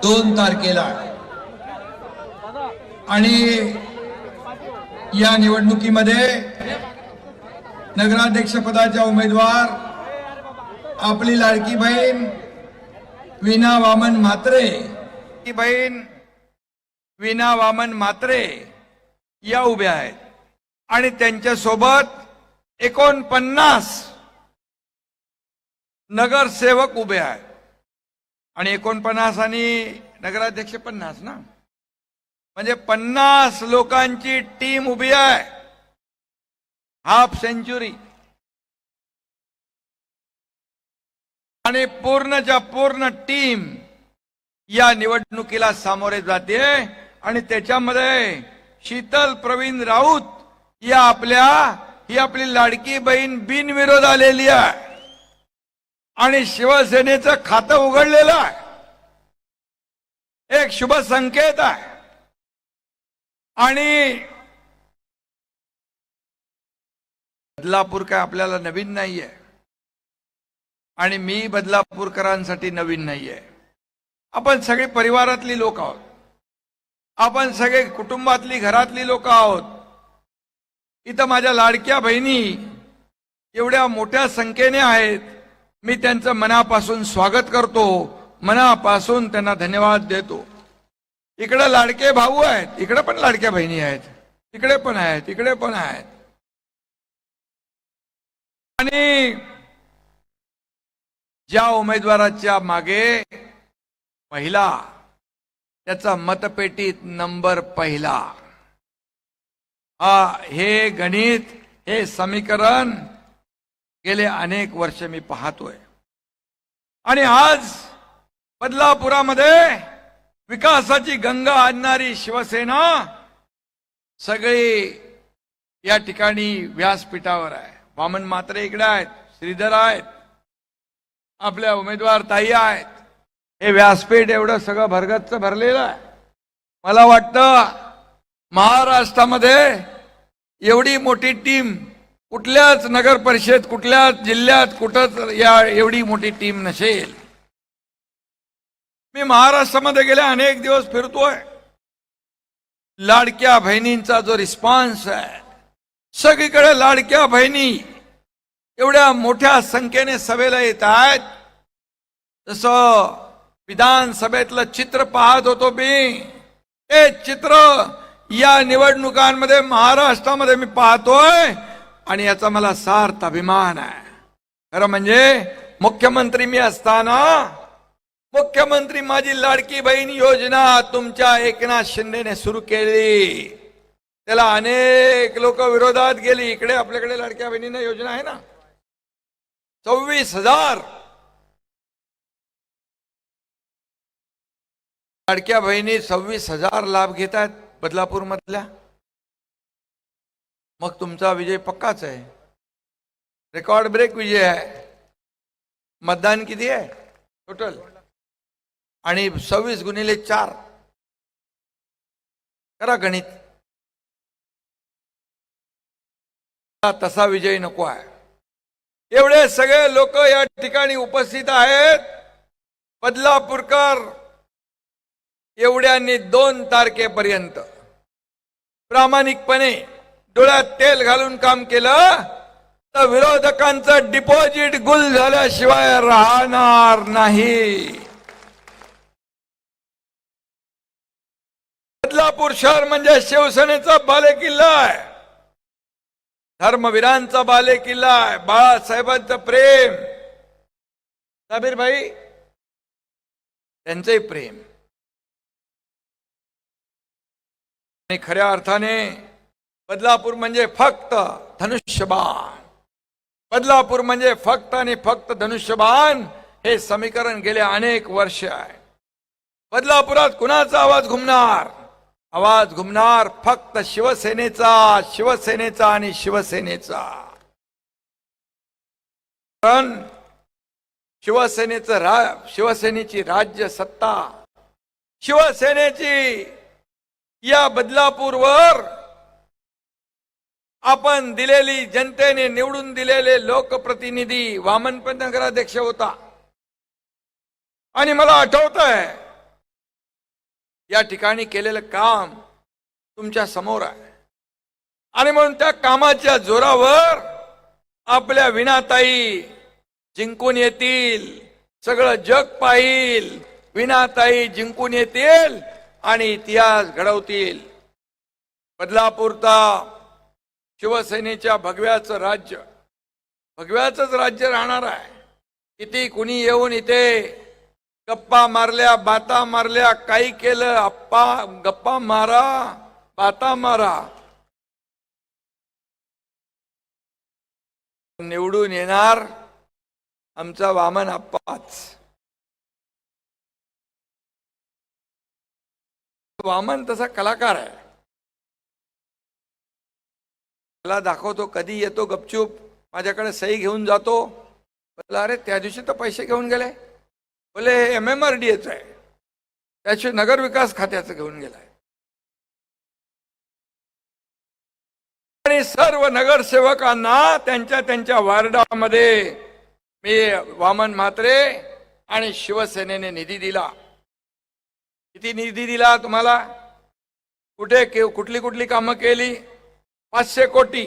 2 तारखेला आणि या निवडणुकीमध्ये नगराध्यक्ष पदाच्या उमेदवार आपली लाडकी बहीण वीणा वामन म्हात्रे, की बहीण वीणा वामन म्हात्रे या उभ्या आहेत आणि त्यांच्या सोबत 49 नगरसेवक उभे आहेत आणि 49 आणि नगराध्यक्ष 50 ना, म्हणजे 50 लोकांची टीम उभी आहे. हाफ सेंचुरी आणि पूर्णच्या पूर्ण टीम या निवडणुकीला सामोरे जाते आणि त्याच्यामध्ये शीतल प्रवीण राऊत ही आपली लाडकी बहीण बिनविरोध आलेली आहे आणि शिवसेनेचं खातं उघडलेलं आहे. एक शुभ संकेत आहे. आणि बदलापूर काय आपल्याला नवीन नाहीये आणि मी बदलापूरकरांसाठी नवीन नाहीये. आपण सगळे परिवारातली लोक आहोत, आपण सगळे कुटुंबातली घरातली लोक आहोत. इथं माझ्या लाडक्या बहिणी एवढ्या मोठ्या संख्येने आहेत. मी त्यांचं मनापासून स्वागत करतो, मनापासून त्यांना धन्यवाद देतो. इकडे लाडके भाऊ आहेत, इकडे पण लाडक्या बहिणी आहेत, इकडे पण आहेत, इकडे पण आहेत. आणि ज्या उमेदवाराच्या मागे पहिला त्याचा मतपेटीत नंबर पहिला, हे गणित, हे समीकरण गेले अनेक वर्ष मी पाहतोय. आणि आज बदलापुरामध्ये विकासाची गंगा आणणारी शिवसेना सगळी या ठिकाणी व्यासपीठावर आहे. वामन म्हात्रे इकडे आहेत, श्रीधर आहेत, आपल्या उमेदवार ताई आहेत. हे व्यासपीठ एवढं सगळं भरगच्च भरलेलं आहे. मला वाटतं महाराष्ट्रामध्ये एवढी मोठी टीम कुठल्याच नगर परिषद, कुठल्याच जिल्ह्यात कुठंच एवढी मोठी टीम नसेल. मी महाराष्ट्रामध्ये गेले अनेक दिवस फिरतोय. लाडक्या बहिणींचा जो रिस्पॉन्स आहे, सगळीकडे लाडक्या बहिणी एवढ्या मोठ्या संख्येने सभेला येत आहेत. जसं विधानसभेतलं चित्र पाहत होतो मी, ते चित्र या निवडणुकांमध्ये महाराष्ट्रामध्ये मी पाहतोय आणि याचा मला सार्थ अभिमान आहे. खरं म्हणजे मुख्यमंत्री मी असताना, मुख्यमंत्री माझी लाडकी बहीण योजना तुमच्या एकनाथ शिंदेने सुरू केली. त्याला अनेक लोक विरोधात गेली. इकडे आपल्याकडे लाडक्या बहिणींना योजना आहे ना, 24,000 लाडक्या बहिणी 26,000 लाभ घेत आहेत बदलापूर मधल्या. मग तुमचा विजय पक्काच आहे, रेकॉर्ड ब्रेक विजय आहे. मतदान किती आहे टोटल? आणि 26x4 करा गणित. तसा विजय नको आहे. एवढे सगळे लोक या ठिकाणी उपस्थित आहेत. बदलापूरकर एवढ्यांनी 2 तारखेपर्यंत प्रामाणिकपणे डोळ्यात तेल घालून काम केलं तर विरोधकांचं डिपॉझिट गुल झाल्याशिवाय राहणार नाही. बदलापूर शहर म्हणजे शिवसेनेचा बालेकिल्ला आहे, धर्मवीरांचा बालेकिल्ला आहे, बाळासाहेबांचं प्रेम, साबीर भाई त्यांचंही प्रेम. आणि खऱ्या अर्थाने बदलापूर म्हणजे फक्त धनुष्यबाण. बदलापूर म्हणजे फक्त आणि फक्त धनुष्यबाण. हे समीकरण गेले अनेक वर्ष आहे. बदलापुरात कुणाचा आवाज घुमणार? आवाज घुमणार फक्त शिवसेनेचा, शिवसेनेचा आणि शिवसेनेचा. पण शिवसेनेची राज्य सत्ता, शिवसेनेची या बदलापूरवर आपण दिलेली, जनतेने निवडून दिलेले लोकप्रतिनिधी वामन पण नगराध्यक्ष होता. आणि मला आठवतंय या ठिकाणी केलेलं काम तुमच्या समोर आहे आणि म्हणून त्या कामाच्या जोरावर आपल्या विनाताई जिंकून येतील, सगळं जग पाहिल, विनाताई जिंकून येतील आणि इतिहास घडवतील. बदलापूरचा शिवसेनेच्या भगव्याचं राज्य, भगव्याचंच राज्य राहणार आहे. किती कुणी येऊन इथे गप्पा मारल्या, बाता मारल्या, काही केलं, गप्पा मारा, बाता मारा, निवडून येणार आमचा वामन आप्पाच. वामन तसा कलाकार आहे, त्याला दाखवतो, कधी येतो गपचूप माझ्याकडे सही घेऊन जातो. बोला अरे त्या दिवशी तर पैसे घेऊन गेले, बोले MMRDAच आहे, त्याचे नगर विकास खात्याचं घेऊन गेलाय. आणि सर्व नगरसेवकांना त्यांच्या त्यांच्या वार्डामध्ये मी वामन म्हात्रे आणि शिवसेनेने निधी दिला. किती निधी दिला तुम्हाला, कुठे कुठली कुठली कामं केली, 500 कोटी.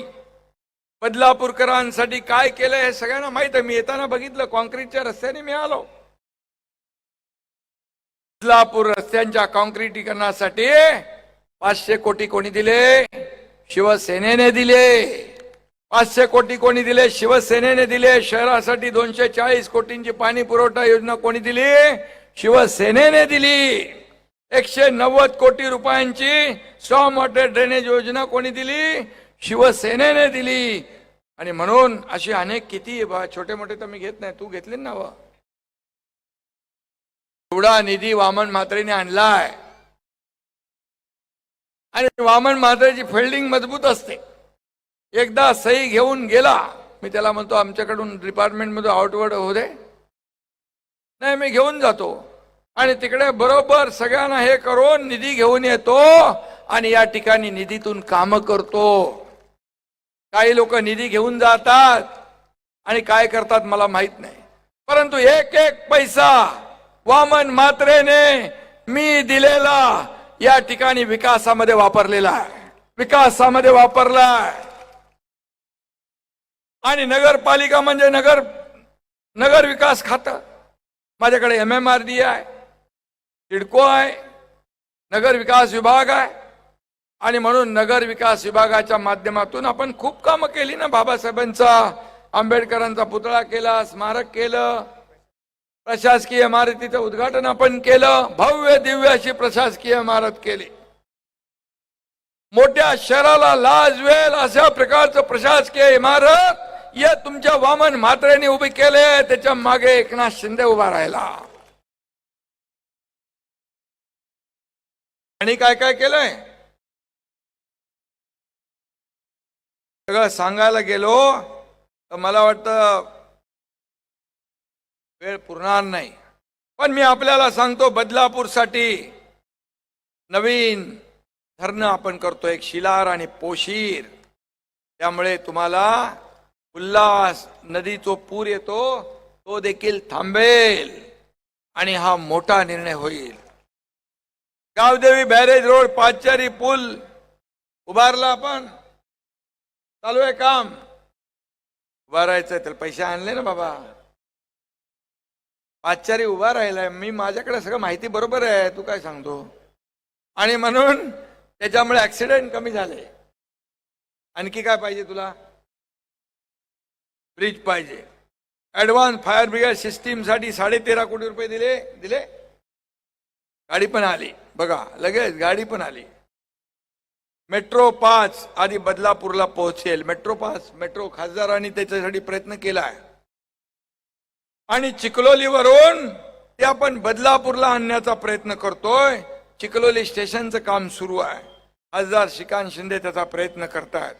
बदलापूरकरांसाठी काय केलं हे सगळ्यांना माहित आहे. मी येताना बघितलं, कॉन्क्रीटच्या रस्त्याने मी आलो. बदलापूर रस्त्यांच्या कॉन्क्रीटीकरणासाठी 500 कोटी कोणी दिले? शिवसेनेने दिले. 500 कोटी कोणी दिले? शिवसेनेने दिले. शहरासाठी 240 कोटींची पाणी पुरवठा योजना कोणी दिली? शिवसेनेने दिली. 190 कोटी रुपयांची स्टॉर्म वॉटर ड्रेनेज योजना कोणी दिली? शिवसेनेने दिली. आणि म्हणून अशी अनेक किती छोटे मोठे तर मी घेत नाही, तू घेतले ना. एवढा निधी वामन म्हात्रेने आणलाय आणि वामन म्हात्रेची फिल्डिंग मजबूत असते. एकदा सही घेऊन गेला, मी त्याला म्हणतो आमच्याकडून डिपार्टमेंटमध्ये आउटवर्ड होऊ दे, नाही मी घेऊन जातो आणि तिकडे बरोबर सगळ्यांना हे करून निधी घेऊन येतो आणि या ठिकाणी निधीतून काम करतो. काही लोक निधी घेऊन जातात आणि काय करतात मला माहित नाही, परंतु एक एक पैसा वामन म्हात्रेने मी दिलेला या ठिकाणी विकासामध्ये वापरलेला आहे, विकासामध्ये वापरला आहे. आणि नगरपालिका म्हणजे नगर विकास खातं. माझ्याकडे MMRDA आहे, सिडको आहे, नगर विकास विभाग आहे. आणि म्हणून नगर विकास विभागाच्या माध्यमातून आपण खूप कामं केली ना. बाबासाहेबांचा, आंबेडकरांचा पुतळा केला, स्मारक केलं, प्रशासकीय इमारतीचं उद्घाटन आपण केलं, भव्य दिव्य अशी प्रशासकीय इमारत केली. मोठ्या शहराला लाजवेल अशा प्रकारचं प्रशासकीय इमारत या तुमच्या वामन म्हात्रेने उभी केले. त्याच्या मागे एकनाथ शिंदे उभा राहिला. आणि काय काय केलंय सगळं सांगायला गेलो तर मला वाटतं वेळ पुरणार नाही. पण मी आपल्याला सांगतो, बदलापूरसाठी नवीन धरणं आपण करतो, एक शिलार आणि पोशीर. त्यामुळे तुम्हाला उल्हास नदीचा पूर येतो तो देखील थांबेल आणि हा मोठा निर्णय होईल. गावदेवी बॅरेज रोड पाचचारी पूल उभारला, आपण चालू आहे काम. उभारायचं तर पैसे आणले ना बाबा, पाचचारी उभा राहिलाय. मी माझ्याकडे सगळं माहिती बरोबर आहे, तू काय सांगतो. आणि म्हणून त्याच्यामुळे ऍक्सिडेंट कमी झाले. आणखी काय पाहिजे तुला? ब्रिज पाहिजे. ऍडव्हान्स फायर ब्रिगेड सिस्टीम साठी 13.5 कोटी रुपये दिले. गाडी पण आली बघा, लगेच गाडी पण आली. मेट्रो 5 आधी बदलापूरला पोहोचेल. मेट्रो खासदारांनी त्याच्यासाठी प्रयत्न केलाय. आणि चिखलोलीवरून ते आपण बदलापूरला आणण्याचा प्रयत्न करतोय. चिखलोली स्टेशनचं काम सुरू आहे. खासदार श्रीकांत शिंदे त्याचा प्रयत्न करतात.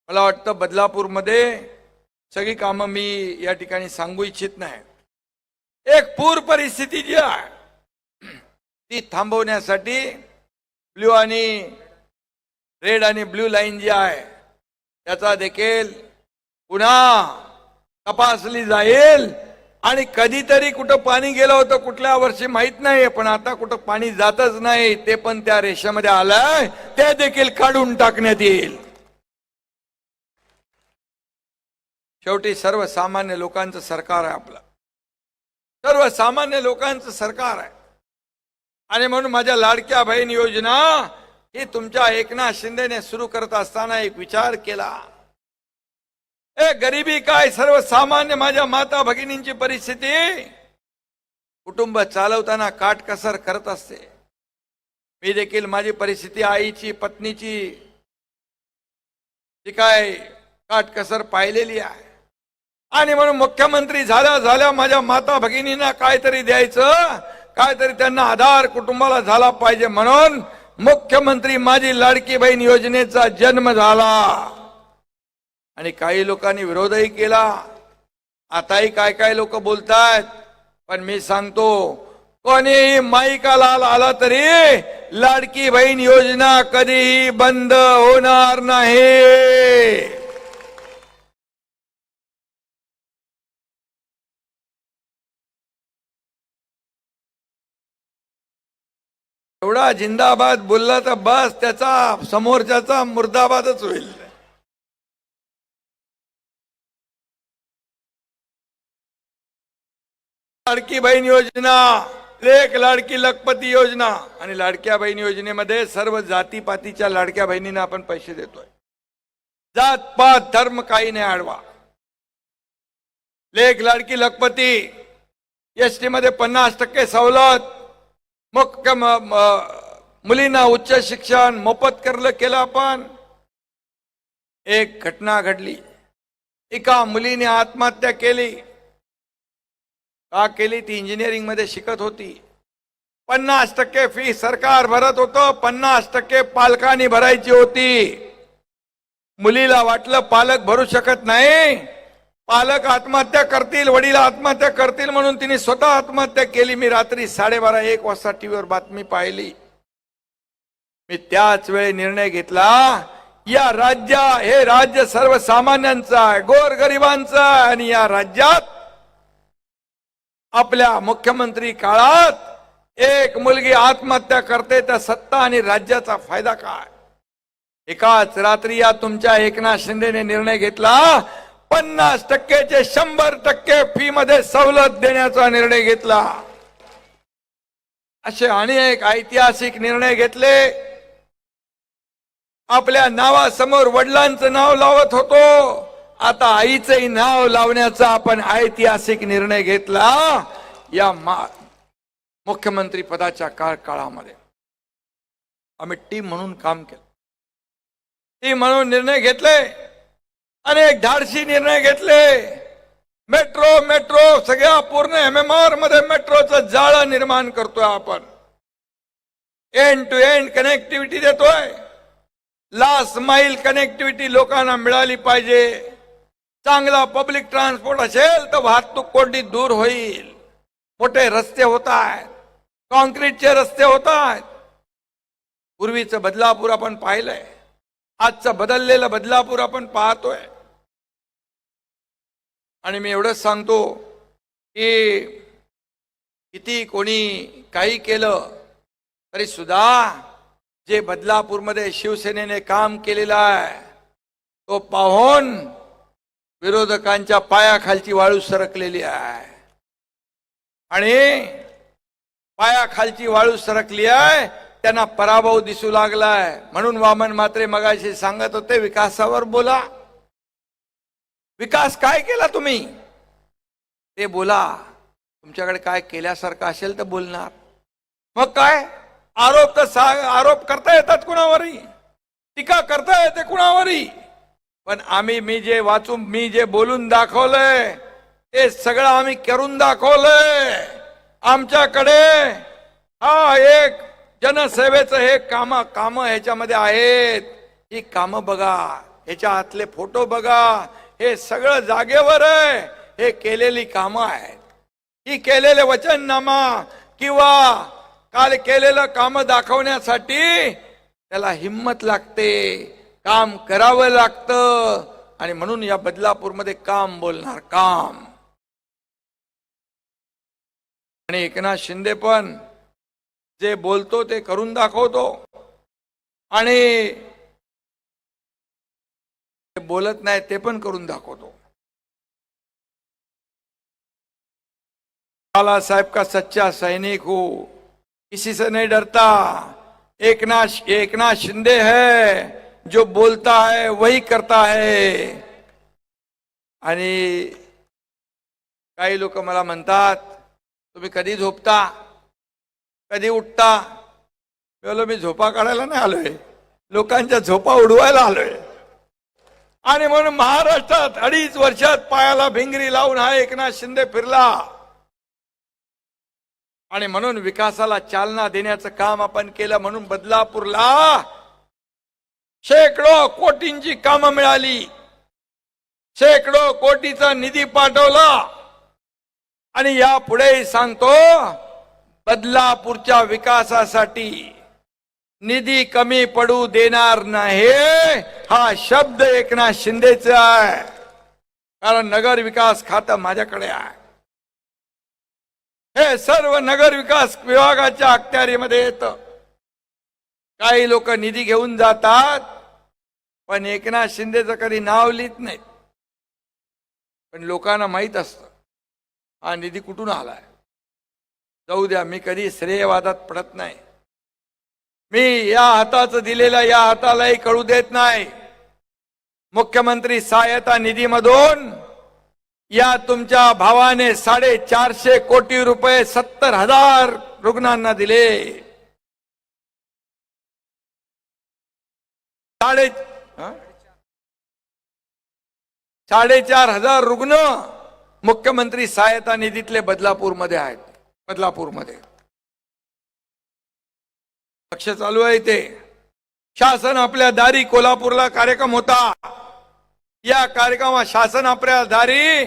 मला वाटतं बदलापूरमध्ये सगळी कामं मी या ठिकाणी सांगू इच्छित नाही. एक पूर परिस्थिती जी आहे ती थांबवण्यासाठी ब्ल्यू आणि रेड आणि ब्ल्यू लाईन जी आहे त्याचा देखील पुन्हा तपासली जाईल आणि कधीतरी कुठं पाणी गेलं होतं कुठल्या वर्षी माहित नाही, पण आता कुठं पाणी जातच नाही, ते पण त्या रेषेमध्ये आलंय, ते देखील काढून टाकण्यात येईल. शेवटी सर्वसामान्य लोकांचं सरकार आहे आपलं, सर्वसामान्य लोकांचं सरकार आहे. आणि म्हणून माझ्या लाडक्या बहीण योजना ही तुमच्या एकनाथ शिंदेने सुरू करत असताना एक विचार केला. गरिबी काय, सर्वसामान्य माझ्या माता भगिनींची परिस्थिती कुटुंब चालवताना काटकसर करत असते. मी देखील माझी परिस्थिती आईची, पत्नीची जी काय काटकसर पाहिलेली आहे. आणि म्हणून मुख्यमंत्री झाल्या माझ्या माता भगिनींना काहीतरी द्यायचं, काहीतरी त्यांना आधार कुटुंबाला झाला पाहिजे, म्हणून मुख्यमंत्री माझी लाडकी बहीण योजनेचा जन्म झाला. आणि काही लोकांनी विरोधही केला. आताही काय लोक बोलतायत, पण मी सांगतो, कोणीही माईका लाल आला तरी लाडकी बहीण योजना कधीही बंद होणार नाही. एवढा जिंदाबाद बोलला तर बस, त्याचा समोरच्याचा मुर्दाबादच होईल. लाडकी बहीण योजना, एक लाडकी लखपती योजना, आणि लाडक्या बहीण योजनेमध्ये सर्व जातीपातीच्या लाडक्या बहिणींना आपण पैसे देतोय. जात पात धर्म काही नाही आडवा. लेख लाडकी लखपती, एसटी मध्ये 50% सवलत, मुलींना उच्च शिक्षण मोफत केलं आपण. एक घटना घडली, एका मुलीने आत्महत्या केली. का केली? ती इंजिनिअरिंग मध्ये शिकत होती. 50% फी सरकार भरत होतं, 50% पालकांनी भरायची होती. मुलीला वाटलं पालक भरू शकत नाही, पालक आत्महत्या करतील, वडील आत्महत्या करतील, म्हणून तिने स्वतः आत्महत्या केली. मी रात्री 12:30-1 वाजता टीव्हीवर बातमी पाहिली. मी त्याच वेळी निर्णय घेतला, या हे राज्य सर्वसामान्यांचं आहे, गोरगरिबांचं आहे. आणि या राज्यात आपल्या मुख्यमंत्री काळात एक मुलगी आत्महत्या करते, तर सत्ता आणि राज्याचा फायदा काय? एकाच रात्री या तुमच्या एकनाथ शिंदेने निर्णय घेतला, 50% 100% फी मध्ये सवलत देण्याचा निर्णय घेतला. असे अनेक ऐतिहासिक निर्णय घेतले. आपल्या नावासमोर वडिलांचं नाव लावत होतो, आता आईचंही नाव लावण्याचा आपण ऐतिहासिक निर्णय घेतला. या मुख्यमंत्री पदाच्या काळामध्ये आम्ही टीम म्हणून काम केलं, टीम म्हणून निर्णय घेतले, अनेक धाडसी निर्णय घेतले. मेट्रो सगळ्या पूर्ण MMR मध्ये मेट्रोचं जाळं निर्माण करतोय आपण. एंड टू एंड कनेक्टिव्हिटी देतोय. लास्ट माइल कनेक्टिव्हिटी लोकांना मिळाली पाहिजे. चांगला पब्लिक ट्रान्सपोर्ट असेल तर वाहतूक कोंडी दूर होईल. मोठे रस्ते होत आहेत, कॉन्क्रीटचे रस्ते होत आहेत. पूर्वीचं बदलापूर आपण पाहिलंय, आजचं बदललेलं बदलापूर आपण पाहतोय. आणि मी एवढंच सांगतो की किती कोणी काही केलं तरी सुद्धा जे बदलापूरमध्ये शिवसेनेने काम केलेलं आहे, तो पाहून विरोधकांच्या पायाखालची वाळू सरकलेली आहे. आणि पायाखालची वाळू सरकली आहे, त्यांना पराभव दिसू लागलाय. म्हणून वामन म्हात्रे मगाशी सांगत होते, विकासावर बोला. विकास काय केला तुम्ही ते बोला. तुमच्याकडे काय केल्यासारखं असेल तर बोलणार. मग काय आरोप करता येतात कुणावरही, टीका करता येते कुणावरही, पण मी जे बोलून दाखवलंय ते सगळं आम्ही करून दाखवलंय. आमच्याकडे एक जनसेवेचं हे काम ह्याच्यामध्ये आहेत. ही कामं बघा, ह्याच्या आतले फोटो बघा, हे सगळं जागेवर आहे. हे केलेली कामं आहेत. ही केलेले वचननामा किंवा काल केलेलं काम दाखवण्यासाठी त्याला हिम्मत लागते, काम करावं लागतं. आणि म्हणून या बदलापूरमध्ये काम बोलणार काम. आणि एकनाथ शिंदे पण जे बोलतो ते करून दाखवतो आणि बोलत नाही ते पण करून दाखवतो. लाला साहब का सच्चा सैनिक हो, किसी से नहीं डरता. एकनाथ शिंदे है जो बोलता है वही करता है. आणि काही लोक मला म्हणतात तुम्ही कधी झोपता कधी उठता. मी बोललो मी झोपा काढायला नाही आलोय, लोकांच्या झोपा उडवायला आलोय. आणि म्हणून महाराष्ट्रात 2.5 वर्षात पायाला भिंगरी लावून हा एकनाथ शिंदे फिरला. आणि म्हणून विकासाला चालना देण्याचं काम आपण केलं. म्हणून बदलापूरला शेकडो कोटींची कामं मिळाली, शेकडो कोटीचा निधी पाठवला. आणि यापुढे सांगतो बदलापूरच्या विकासासाठी निधी कमी पडू देणार नाही, हा शब्द एकनाथ शिंदेचा आहे. कारण नगर विकास खातं माझ्याकडे आहे. हे सर्व नगर विकास विभागाच्या अखत्यारीमध्ये येतं. काही लोक निधी घेऊन जातात पण एकनाथ शिंदेचं कधी नाव लिहित नाहीत. पण लोकांना माहित असतं हा निधी कुठून आलाय. जाऊ द्या, मी कधी श्रेयवादात पडत नाही. मी या हाताचं दिलेलं या हातालाही कळू देत नाही. मुख्यमंत्री सहायता निधीमधून या तुमच्या भावाने 450 कोटी रुपये 70,000 रुग्णांना दिले. 4,500 रुग्ण मुख्यमंत्री सहायता निधीतले बदलापूरमध्ये आहेत. बदलापूरमध्ये लक्ष चालू आहे ते. शासन आपल्या दारी कोल्हापूरला कार्यक्रम होता. या कार्यक्रमात शासन आपल्या दारी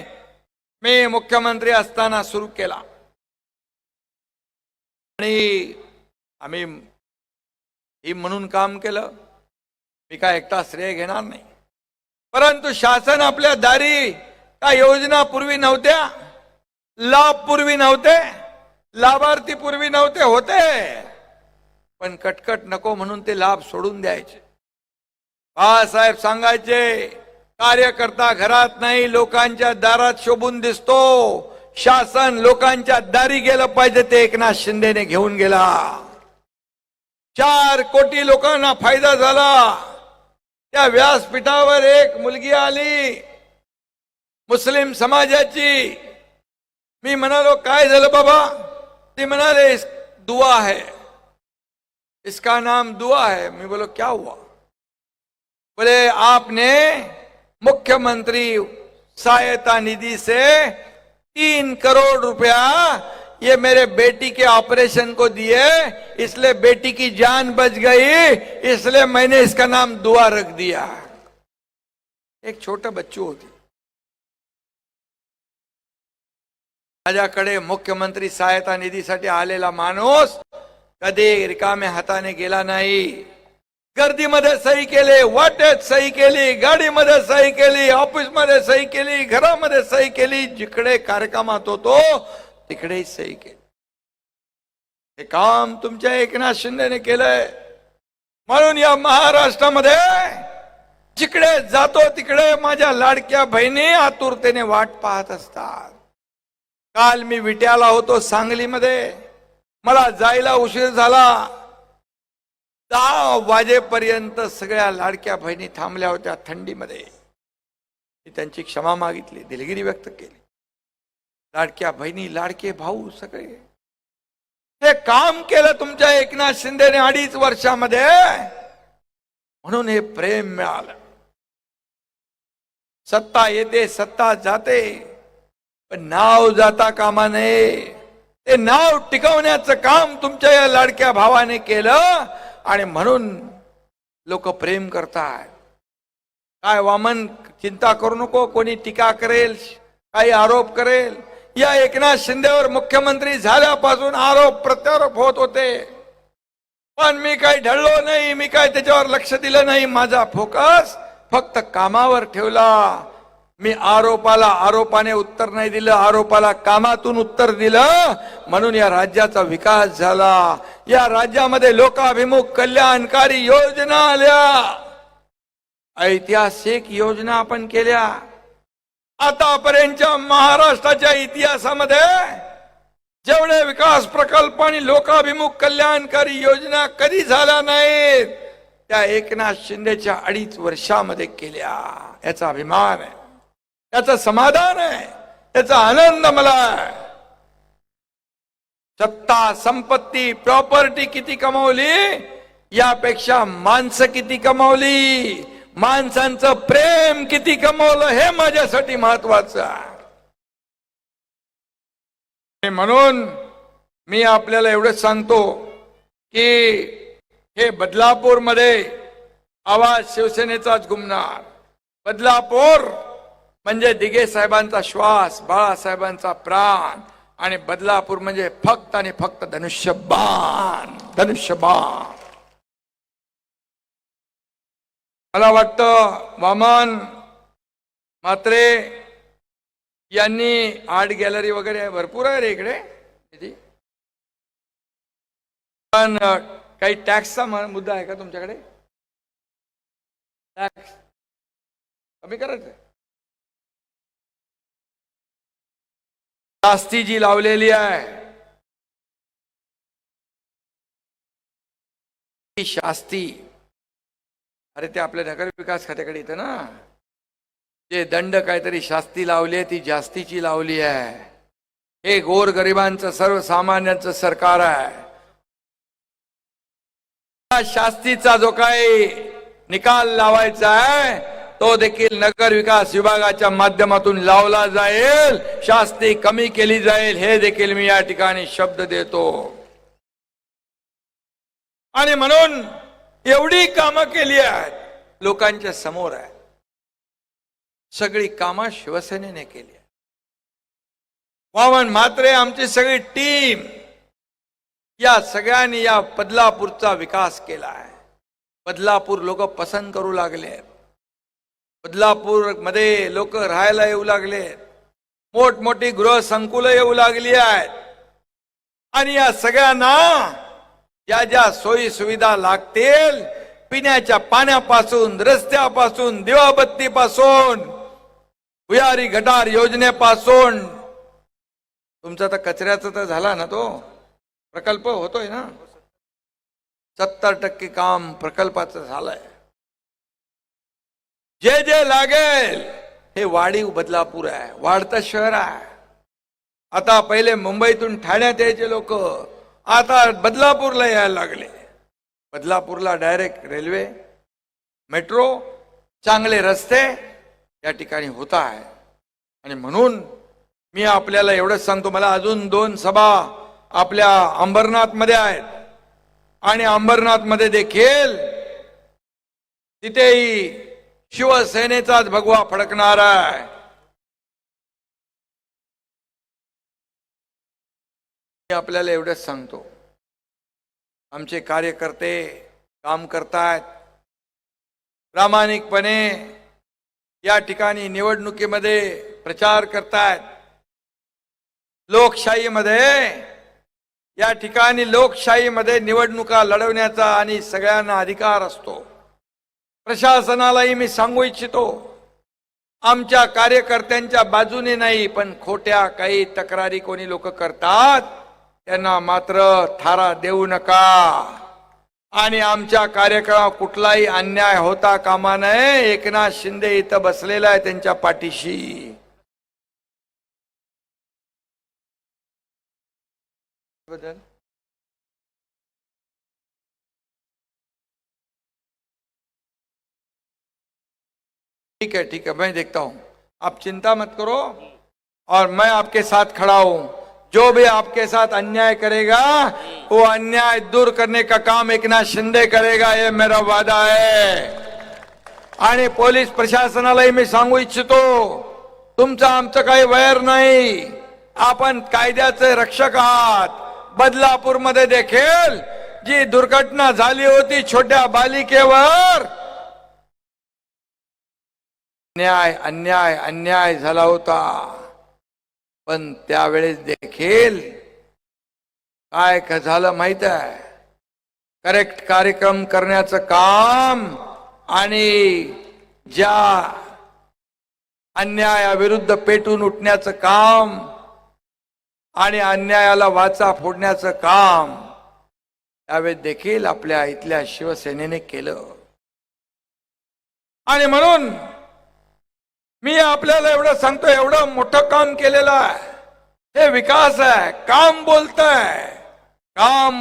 मी मुख्यमंत्री असताना सुरू केला. आणि आम्ही म्हणून काम केलं. मी काय एकटा श्रेय घेणार नाही. परंतु शासन आपल्या दारी का योजना पूर्वी नव्हत्या, लाभ पूर्वी नव्हते, लाभार्थी पूर्वी नव्हते, होते पण कटकट नको म्हणून ते लाभ सोडून द्यायचे. बाळासाहेब सांगायचे कार्यकर्ता घरात नाही लोकांच्या दारात शोभून दिसतो. शासन लोकांच्या दारी गेलं पाहिजे, ते एकनाथ शिंदेने घेऊन गेला. 4 कोटी लोकांना फायदा झाला. त्या व्यासपीठावर एक मुलगी आली मुस्लिम समाजाची. मी म्हणालो काय झालं बाबा. ती म्हणाले दुआ है, इसका नाम दुआ है. मैं बोलो क्या हुआ. बोले आपने मुख्यमंत्री सहायता निधि से 3 करोड़ रुपया ये मेरे बेटी के ऑपरेशन को दिए, इसलिए बेटी की जान बच गई, इसलिए मैंने इसका नाम दुआ रख दिया. एक छोटा बच्चू होती. माझ्याकडे मुख्यमंत्री सहायता निधीसाठी आलेला माणूस कधी रिकाम्या हाताने गेला नाही. गर्दीमध्ये सही केली, वाटेत सही केली, गाडीमध्ये सही केली, ऑफिसमध्ये सही केली, घरामध्ये सही केली, जिकडे कार्यक्रमात होतो तिकडेही सही केली. हे काम तुमच्या एकनाथ शिंदेने केलंय. म्हणून या महाराष्ट्रामध्ये जिकडे जातो तिकडे माझ्या लाडक्या बहिणी आतुरतेने वाट पाहत असतात. काल मी विट्याला होतो सांगलीमध्ये. मला जायला उशीर झाला. 10 वाजेपर्यंत सगळ्या लाडक्या बहिणी थांबल्या होत्या थंडीमध्ये. मी त्यांची क्षमा मागितली, दिलगिरी व्यक्त केली. लाडक्या बहिणी लाडके भाऊ सगळे हे काम केलं तुमच्या एकनाथ शिंदेने 2.5 वर्षामध्ये. म्हणून हे प्रेम मिळालं. सत्ता येते सत्ता जाते पण नाव जाता कामा नये. ते नाव टिकवण्याचं काम तुमच्या या लाडक्या भावाने केलं. आणि म्हणून लोक प्रेम करतात. काय वामन चिंता करू नको, कोणी टीका करेल, काही आरोप करेल. या एकनाथ शिंदेवर मुख्यमंत्री झाल्यापासून आरोप प्रत्यारोप होत होते पण मी काही ढळलो नाही. मी काय त्याच्यावर लक्ष दिलं नाही. माझा फोकस फक्त कामावर ठेवला. मी आरोपाला आरोपाने उत्तर नाही दिलं, आरोपाला कामातून उत्तर दिलं. म्हणून या राज्याचा विकास झाला. या राज्यामध्ये लोकाभिमुख कल्याणकारी योजना आल्या, ऐतिहासिक योजना आपण केल्या. आतापर्यंतच्या महाराष्ट्राच्या इतिहासामध्ये जेवढे विकास प्रकल्प आणि लोकाभिमुख कल्याणकारी योजना कधी झाल्या नाहीत, त्या एकनाथ शिंदेच्या 2.5 वर्षामध्ये केल्या. याचा अभिमान आहे, याचं समाधान आहे, याचा आनंद मला आहे. सत्ता, संपत्ती, प्रॉपर्टी किती कमावली, यापेक्षा माणसं किती कमावली, माणसांचं प्रेम किती कमावलं, हे माझ्यासाठी महत्वाचं आहे. म्हणून मी आपल्याला एवढंच सांगतो की हे बदलापूर मध्ये आवाज शिवसेनेचाच घुमणार. बदलापूर म्हणजे दिघे साहेबांचा श्वास, बाळासाहेबांचा प्राण, आणि बदलापूर म्हणजे फक्त आणि फक्त धनुष्यबाण, धनुष्यबाण. मला वाटतं वामन म्हात्रे यांनी आर्ट गॅलरी वगैरे भरपूर आहे रे इकडे. पण काही टॅक्सचा मुद्दा आहे का तुमच्याकडे? टॅक्स कमी करायचं. शास्ती जी लावलेली आहे, शास्ती, अरे ते आपल्या नगर विकास खात्याकडे येतं ना. जे दंड काहीतरी शास्ती लावली आहे ती जास्तीची लावली आहे. हे गोरगरिबांचं सर्वसामान्यांचं सरकार आहे. शास्तीचा जो काही निकाल लावायचा आहे तो देखील नगर विकास विभागाच्या माध्यमातून लावला जाईल. शास्ती कमी केली जाईल, हे देखील मी या ठिकाणी शब्द देतो. आणि म्हणून एवढी कामं केली आहेत, लोकांच्या समोर आहे. सगळी कामं शिवसेनेने केली आहे. वामन म्हात्रे, आमची सगळी टीम, या सगळ्यांनी या बदलापूरचा विकास केला आहे. बदलापूर लोक पसंत करू लागले. बदलापूर मध्ये लोक राहायला येऊ लागले. मोठमोठी गृहसंकुल येऊ लागली आहेत. आणि या सगळ्यांना ज्या ज्या सोयी सुविधा लागतील, पिण्याच्या पाण्यापासून, रस्त्यापासून, दिवाबत्तीपासून, भुयारी गटार योजनेपासून, तुमचा तर कचऱ्याचा तर झाला ना, तो प्रकल्प होतोय ना, 70% काम प्रकल्पाचं झालंय. जे जे लागेल हे वाढीव बदलापूर आहे, वाढतं शहर आहे. आता पहिले मुंबईतून ठाण्यात यायचे लोक आता बदलापूरला यायला लागले. बदलापूरला डायरेक्ट रेल्वे, मेट्रो, चांगले रस्ते या ठिकाणी होत आहे. आणि म्हणून मी आपल्याला एवढंच सांगतो, मला अजून 2 सभा आपल्या अंबरनाथ मध्ये आहेत. आणि अंबरनाथ मध्ये देखील तिथेही शिवसेनेचाच भगवा फडकणार आहे. मी आपल्याला एवढंच सांगतो, आमचे कार्यकर्ते काम करतायत प्रामाणिकपणे, या ठिकाणी निवडणुकीमध्ये प्रचार करतायत. लोकशाहीमध्ये, या ठिकाणी लोकशाहीमध्ये निवडणुका लढवण्याचा आणि सगळ्यांना अधिकार असतो. प्रशासनालाही मी सांगू इच्छितो, आमच्या कार्यकर्त्यांच्या बाजूने नाही, पण खोट्या काही तक्रारी कोणी लोक करतात त्यांना मात्र थारा देऊ नका. आणि आमच्या कार्यक्रमात कुठलाही अन्याय होता कामा नये. एकनाथ शिंदे इथं बसलेला आहे त्यांच्या पाठीशी. ठीक है, ठीक है, मैं देखता हूं, आप चिंता मत करो और मैं आपके साथ खड़ा हूं. जो भी आपके साथ अन्याय करेगा वो अन्याय दूर करने का काम एकनाथ शिंदे करेगा, ये मेरा वादा है. आणि पोलीस प्रशासनालाही मी सांगू इच्छितो, तुमचं आमचं काही वैर नाही. आपण कायद्याचे रक्षक आहात. बदलापूर मध्ये देखील जी दुर्घटना झाली होती छोट्या बालिकेवर, अन्याय अन्याय झाला होता, पण त्यावेळेस देखील काय झालं माहित आहे, करेक्ट कार्यक्रम करण्याचं काम आणि ज्या अन्यायाविरुद्ध पेटून उठण्याचं काम आणि अन्यायाला वाचा फोडण्याचं काम त्यावेळेस देखील आपल्या इथल्या शिवसेनेने केलं. आणि म्हणून मी आपल्याला एवढं सांगतो, एवढं मोठं काम केलेलं आहे, हे विकास आहे. काम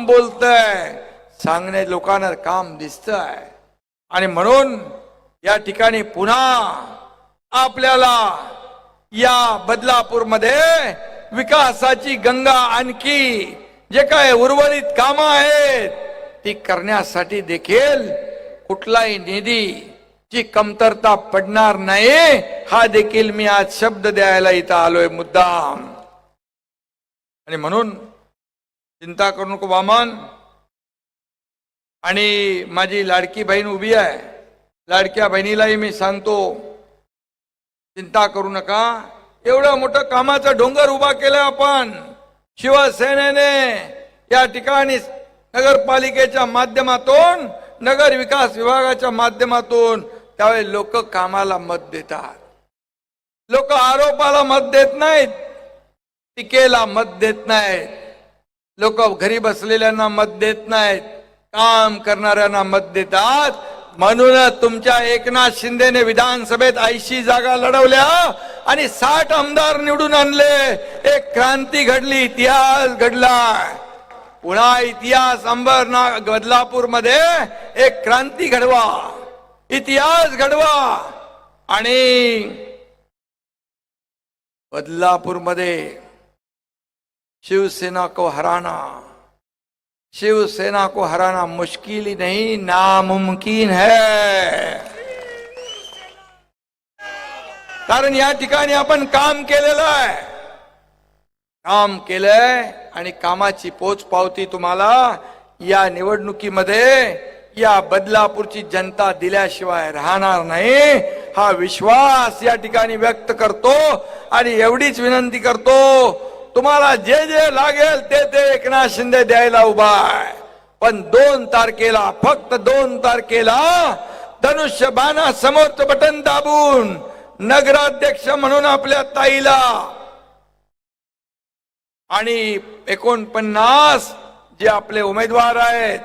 बोलतंय सांगणे लोकांना काम दिसतंय. आणि म्हणून या ठिकाणी पुन्हा आपल्याला या बदलापूरमध्ये विकासाची गंगा आणखी जे काय उर्वरित कामं आहेत ती करण्यासाठी देखील कुठलाही निधीची कमतरता पडणार नाही, हा देखील मी आज शब्द द्यायला इथं आलोय मुद्दाम. आणि म्हणून चिंता करू नको वामन. आणि माझी लाडकी बहीण उभी आहे, लाडक्या बहिणीलाही मी सांगतो, चिंता करू नका. एवढं मोठं कामाचं डोंगर उभा केलं आपण शिवसेनेने या ठिकाणी, नगरपालिकेच्या माध्यमातून, नगर विकास विभागाच्या माध्यमातून. त्यावेळी लोक कामाला मत देतात, लोक आरोपाला मत देत नाहीत, टीकेला मत देत नाहीत, लोक घरी बसलेल्यांना मत देत नाहीत, काम करणाऱ्यांना मत देतात. म्हणूनच तुमच्या एकनाथ शिंदेने विधानसभेत 80 जागा लढवल्या आणि 60 आमदार निवडून आणले. एक क्रांती घडली, इतिहास घडला. पुन्हा इतिहास बदलापूर मध्ये एक क्रांती घडवा, इतिहास घडवा. आणि बदलापूर मध्ये शिवसेना को हराना मुश्किल ही नहीं, नामुमकिन है. कारण या ठिकाणी आपण काम केलेलं आहे, काम केलंय आणि कामाची पोचपावती तुम्हाला या निवडणुकीमध्ये या बदलापूरची जनता दिल्याशिवाय राहणार नाही, हा विश्वास या ठिकाणी व्यक्त करतो. आणि एवढीच विनंती करतो, तुम्हाला जे जे लागेल ते एकनाथ शिंदे द्यायला उभा आहे. पण 2 तारखेला, फक्त 2 तारखेला धनुष्यबाणा समोरचं बटन दाबून नगराध्यक्ष म्हणून आपल्या ताईला आणि 49 जे आपले उमेदवार आहेत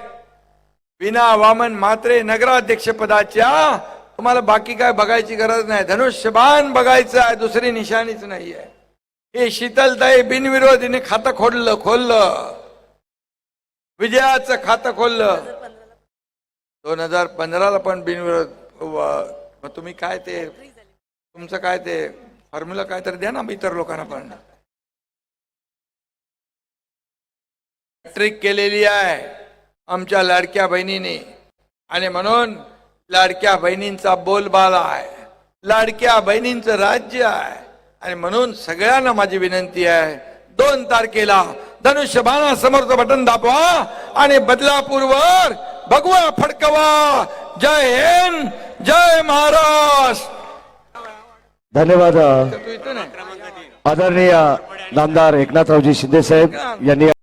विना वामन म्हात्रे नगराध्यक्ष पदाच्या, तुम्हाला बाकी काय बघायची गरज नाही, धनुष्यबाण बघायचं आहे, दुसरी निशाणीच नाही आहे. हे शीतलताई बिनविरोधीने खातं खोललं, विजयाचं खातं खोललं. 2015ला पण बिनविरोध. मग तुम्ही काय ते तुमचं काय ते फॉर्म्युला काय तर द्या ना इतर लोकांना पण. ट्रिक केलेली आहे आमच्या लाडक्या बहिणीने. आणि म्हणून लाडक्या बहिणींचा बोलबाला आहे, लाडक्या बहिणींचं राज्य आहे. आणि म्हणून सगळ्यांना माझी विनंती आहे, 2 तारखेला धनुष्यबाणा समोरचं बटन दाबवा आणि बदलापूरवर भगवा फडकवा. जय हिंद, जय महाराष्ट्र. धन्यवाद आदरणीय नामदार एकनाथरावजी शिंदे साहेब यांनी